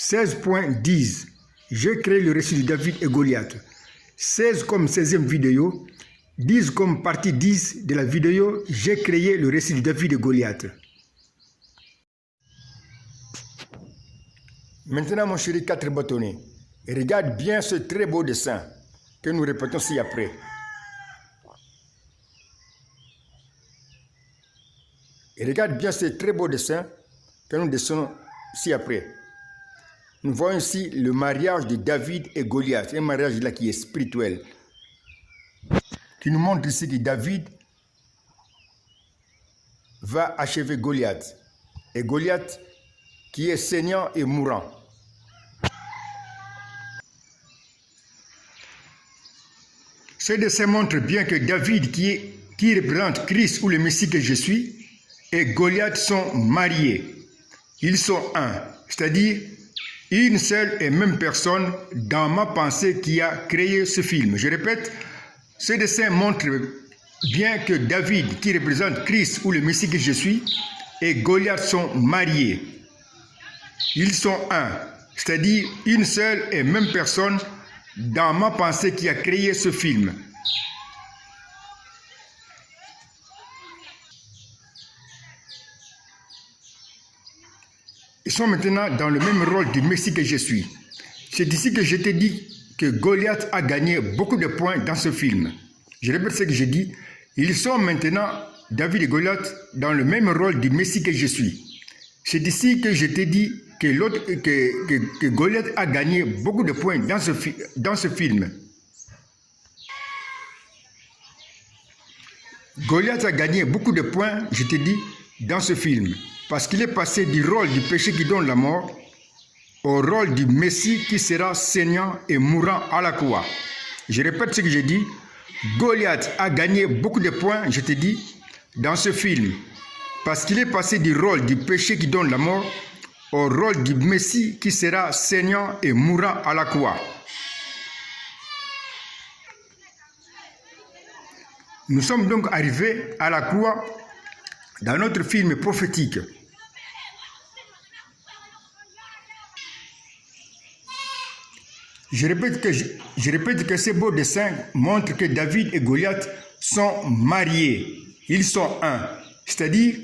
16.10. J'ai créé le récit de David et Goliath. 16 comme 16e vidéo. 10 comme partie 10 de la vidéo. J'ai créé le récit de David et Goliath. Maintenant, mon chéri 4 bâtonnets, regarde bien ce très beau dessin que nous répétons ci-après. Et regarde bien ce très beau dessin que nous dessinons ci-après. Nous voyons ici le mariage de David et Goliath, un mariage là qui est spirituel, qui nous montre ici que David va achever Goliath, et Goliath qui est saignant et mourant. Ce dessin montre bien que David, qui représente Christ ou le Messie que je suis, et Goliath sont mariés. Ils sont un, c'est-à-dire une seule et même personne dans ma pensée qui a créé ce film. Je répète, ce dessin montre bien que David, qui représente Christ ou le Messie que je suis, et Goliath sont mariés. Ils sont un, c'est-à-dire une seule et même personne dans ma pensée qui a créé ce film. Ils sont maintenant dans le même rôle du Messie que je suis. C'est ici que je t'ai dit que Goliath a gagné beaucoup de points dans ce film. Je répète ce que j'ai dit. Ils sont maintenant, David et Goliath, dans le même rôle du Messie que je suis. C'est ici que je t'ai dit que Goliath a gagné beaucoup de points dans ce film. Goliath a gagné beaucoup de points, je t'ai dit, dans ce film. Parce qu'il est passé du rôle du péché qui donne la mort au rôle du Messie qui sera saignant et mourant à la croix. Je répète ce que j'ai dit. Goliath a gagné beaucoup de points, je te dis, dans ce film. Parce qu'il est passé du rôle du péché qui donne la mort au rôle du Messie qui sera saignant et mourant à la croix. Nous sommes donc arrivés à la croix dans notre film prophétique. Je répète que ces beaux dessins montrent que David et Goliath sont mariés. Ils sont un, c'est-à-dire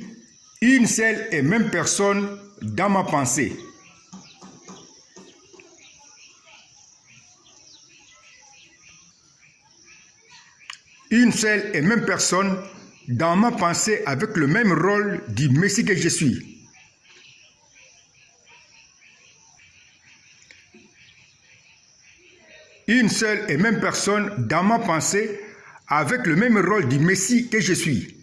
une seule et même personne dans ma pensée. Une seule et même personne dans ma pensée avec le même rôle du Messie que je suis. Une seule et même personne dans ma pensée avec le même rôle du Messie que je suis.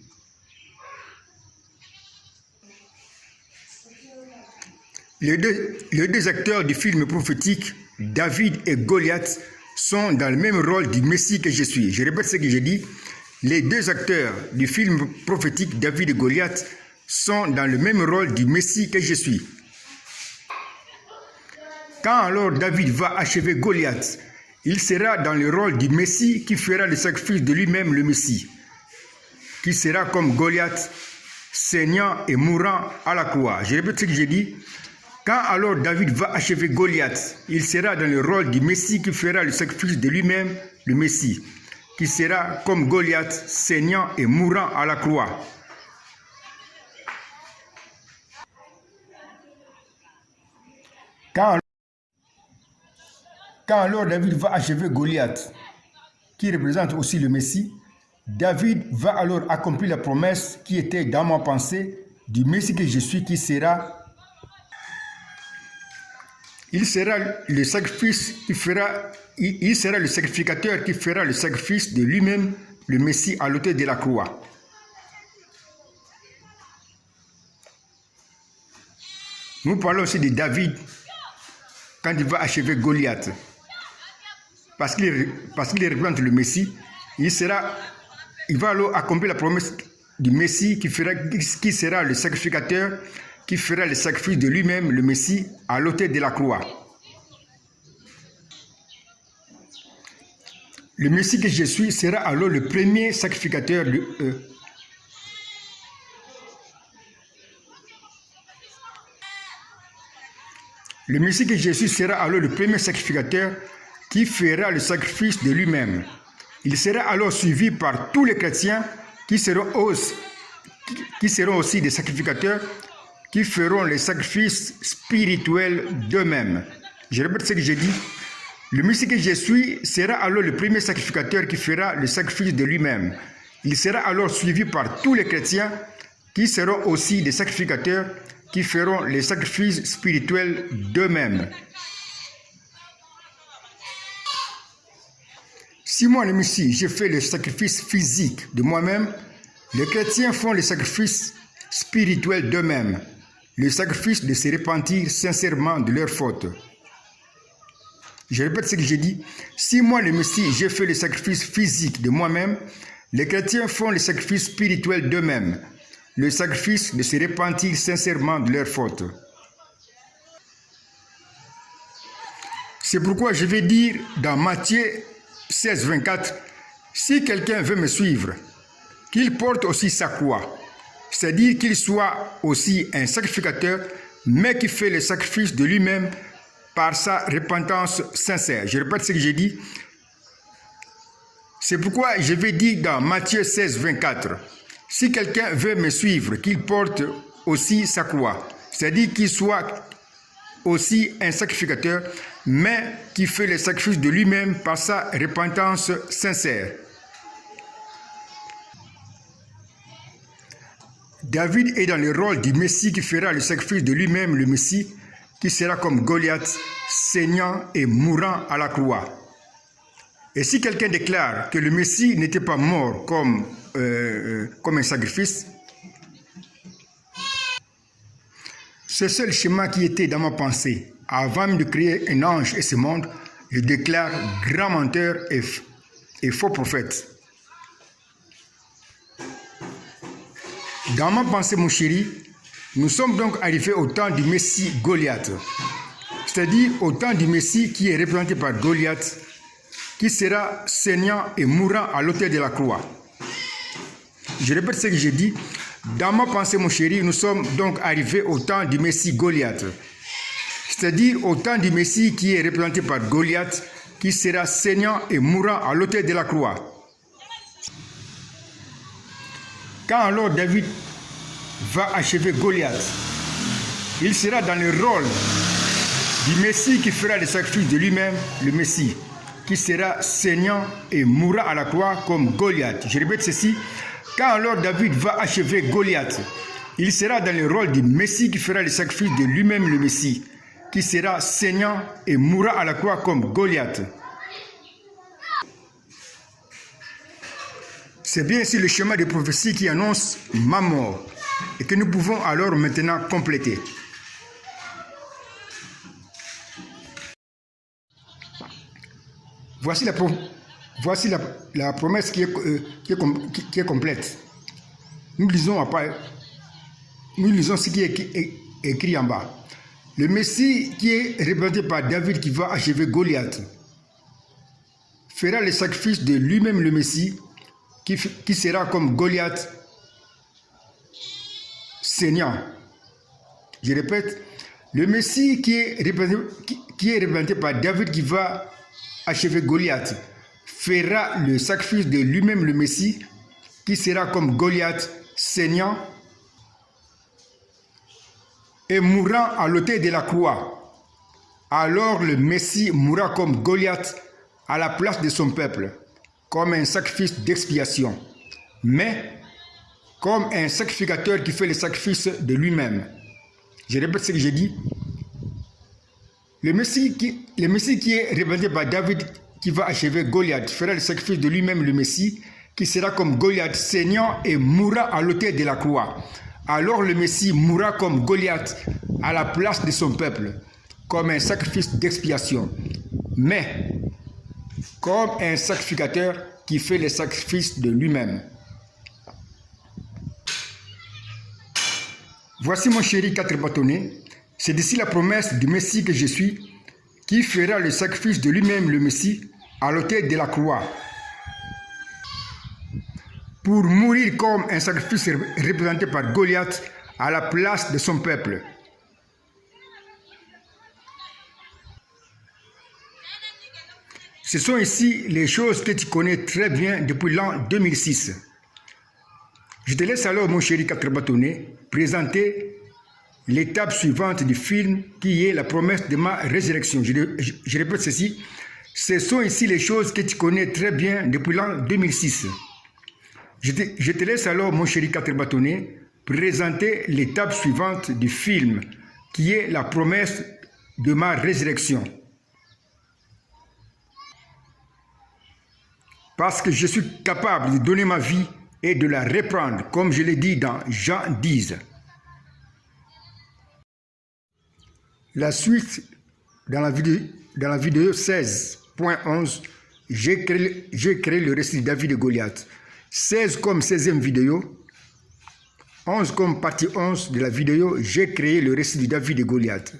Les deux acteurs du film prophétique, David et Goliath, sont dans le même rôle du Messie que je suis. Je répète ce que j'ai dit. Les deux acteurs du film prophétique, David et Goliath, sont dans le même rôle du Messie que je suis. Quand alors David va achever Goliath, il sera dans le rôle du Messie qui fera le sacrifice de lui-même, le Messie, qui sera comme Goliath, saignant et mourant à la croix. Je répète ce que j'ai dit. Quand alors David va achever Goliath, il sera dans le rôle du Messie qui fera le sacrifice de lui-même, le Messie, qui sera comme Goliath, saignant et mourant à la croix. Quand alors David va achever Goliath, qui représente aussi le Messie, David va alors accomplir la promesse qui était dans ma pensée du Messie que je suis, qui sera... Il sera le sacrificateur qui fera le sacrifice de lui-même, le Messie, à l'autel de la croix. Nous parlons aussi de David quand il va achever Goliath. Parce qu'il représente le Messie, il va alors accomplir la promesse du Messie qui sera le sacrificateur qui fera le sacrifice de lui-même, le Messie, à l'autel de la croix. Le Messie que je suis sera alors le premier sacrificateur de eux. Le Messie que Jésus sera alors le premier sacrificateur qui fera le sacrifice de lui-même. Il sera alors suivi par tous les chrétiens qui seront aussi des sacrificateurs qui feront les sacrifices spirituels d'eux-mêmes. Je répète ce que j'ai dit. Le Messie que je suis sera alors le premier sacrificateur qui fera le sacrifice de lui-même. Il sera alors suivi par tous les chrétiens qui seront aussi des sacrificateurs qui feront les sacrifices spirituels d'eux-mêmes. Si moi, le Messie, j'ai fait le sacrifice physique de moi-même, les chrétiens font les sacrifices spirituels d'eux-mêmes, le sacrifice de se repentir sincèrement de leurs fautes. Je répète ce que j'ai dit. Si moi, le Messie, j'ai fait le sacrifice physique de moi-même, les chrétiens font le sacrifice spirituel d'eux-mêmes, le sacrifice de se repentir sincèrement de leurs fautes. C'est pourquoi je vais dire dans Matthieu 16, 24, si quelqu'un veut me suivre, qu'il porte aussi sa croix, c'est-à-dire qu'il soit aussi un sacrificateur, mais qui fait le sacrifice de lui-même par sa repentance sincère. Je répète ce que j'ai dit. C'est pourquoi je vais dire dans Matthieu 16, 24, si quelqu'un veut me suivre, qu'il porte aussi sa croix, c'est-à-dire qu'il soit aussi un sacrificateur, mais qui fait le sacrifice de lui-même par sa repentance sincère. David est dans le rôle du Messie qui fera le sacrifice de lui-même, le Messie, qui sera comme Goliath, saignant et mourant à la croix. Et si quelqu'un déclare que le Messie n'était pas mort comme un sacrifice, ce seul schéma qui était dans ma pensée, avant même de créer un ange et ce monde, je déclare grand menteur et faux prophète. Dans ma pensée, mon chéri, nous sommes donc arrivés au temps du Messie Goliath, c'est-à-dire au temps du Messie qui est représenté par Goliath, qui sera saignant et mourant à l'autel de la croix. Je répète ce que j'ai dit. Dans ma pensée, mon chéri, nous sommes donc arrivés au temps du Messie Goliath, c'est-à-dire au temps du Messie qui est représenté par Goliath, qui sera saignant et mourant à l'autel de la croix. Quand alors David va achever Goliath, il sera dans le rôle du Messie qui fera le sacrifice de lui-même, le Messie, qui sera saignant et mourra à la croix comme Goliath. Je répète ceci, quand alors David va achever Goliath, il sera dans le rôle du Messie qui fera le sacrifice de lui-même, le Messie, qui sera saignant et mourra à la croix comme Goliath. C'est bien ici le schéma de prophétie qui annonce ma mort et que nous pouvons alors maintenant compléter. Voici la promesse qui est complète. Nous lisons ce qui est écrit en bas. Le Messie qui est représenté par David qui va achever Goliath fera le sacrifice de lui-même, le Messie, qui sera comme Goliath, saignant. Je répète, le Messie qui est représenté par David qui va achever Goliath fera le sacrifice de lui-même, le Messie, qui sera comme Goliath, saignant et mourant à l'autel de la croix. Alors le Messie mourra comme Goliath à la place de son peuple, comme un sacrifice d'expiation, mais comme un sacrificateur qui fait le sacrifice de lui-même. Je répète ce que j'ai dit. Le Messie qui est représenté par David qui va achever Goliath fera le sacrifice de lui-même, le Messie, qui sera comme Goliath, saignant et mourra à l'autel de la croix. Alors le Messie mourra comme Goliath à la place de son peuple, comme un sacrifice d'expiation, mais comme un sacrificateur qui fait le sacrifice de lui-même. Voici mon chéri 4 bâtonnets, c'est d'ici la promesse du Messie que je suis, qui fera le sacrifice de lui-même, le Messie, à l'autel de la croix, pour mourir comme un sacrifice représenté par Goliath à la place de son peuple. Ce sont ici les choses que tu connais très bien depuis l'an 2006. Je te laisse alors, mon chéri 4 bâtonnets, présenter l'étape suivante du film qui est la promesse de ma résurrection. Je répète ceci. Ce sont ici les choses que tu connais très bien depuis l'an 2006. Je te laisse alors, mon chéri 4 bâtonnets, présenter l'étape suivante du film qui est la promesse de ma résurrection. Parce que je suis capable de donner ma vie et de la reprendre, comme je l'ai dit dans Jean 10. La suite, dans la vidéo 16.11, j'ai créé le récit de David et Goliath. 16 comme 16e vidéo, 11 comme partie 11 de la vidéo, j'ai créé le récit de David et Goliath.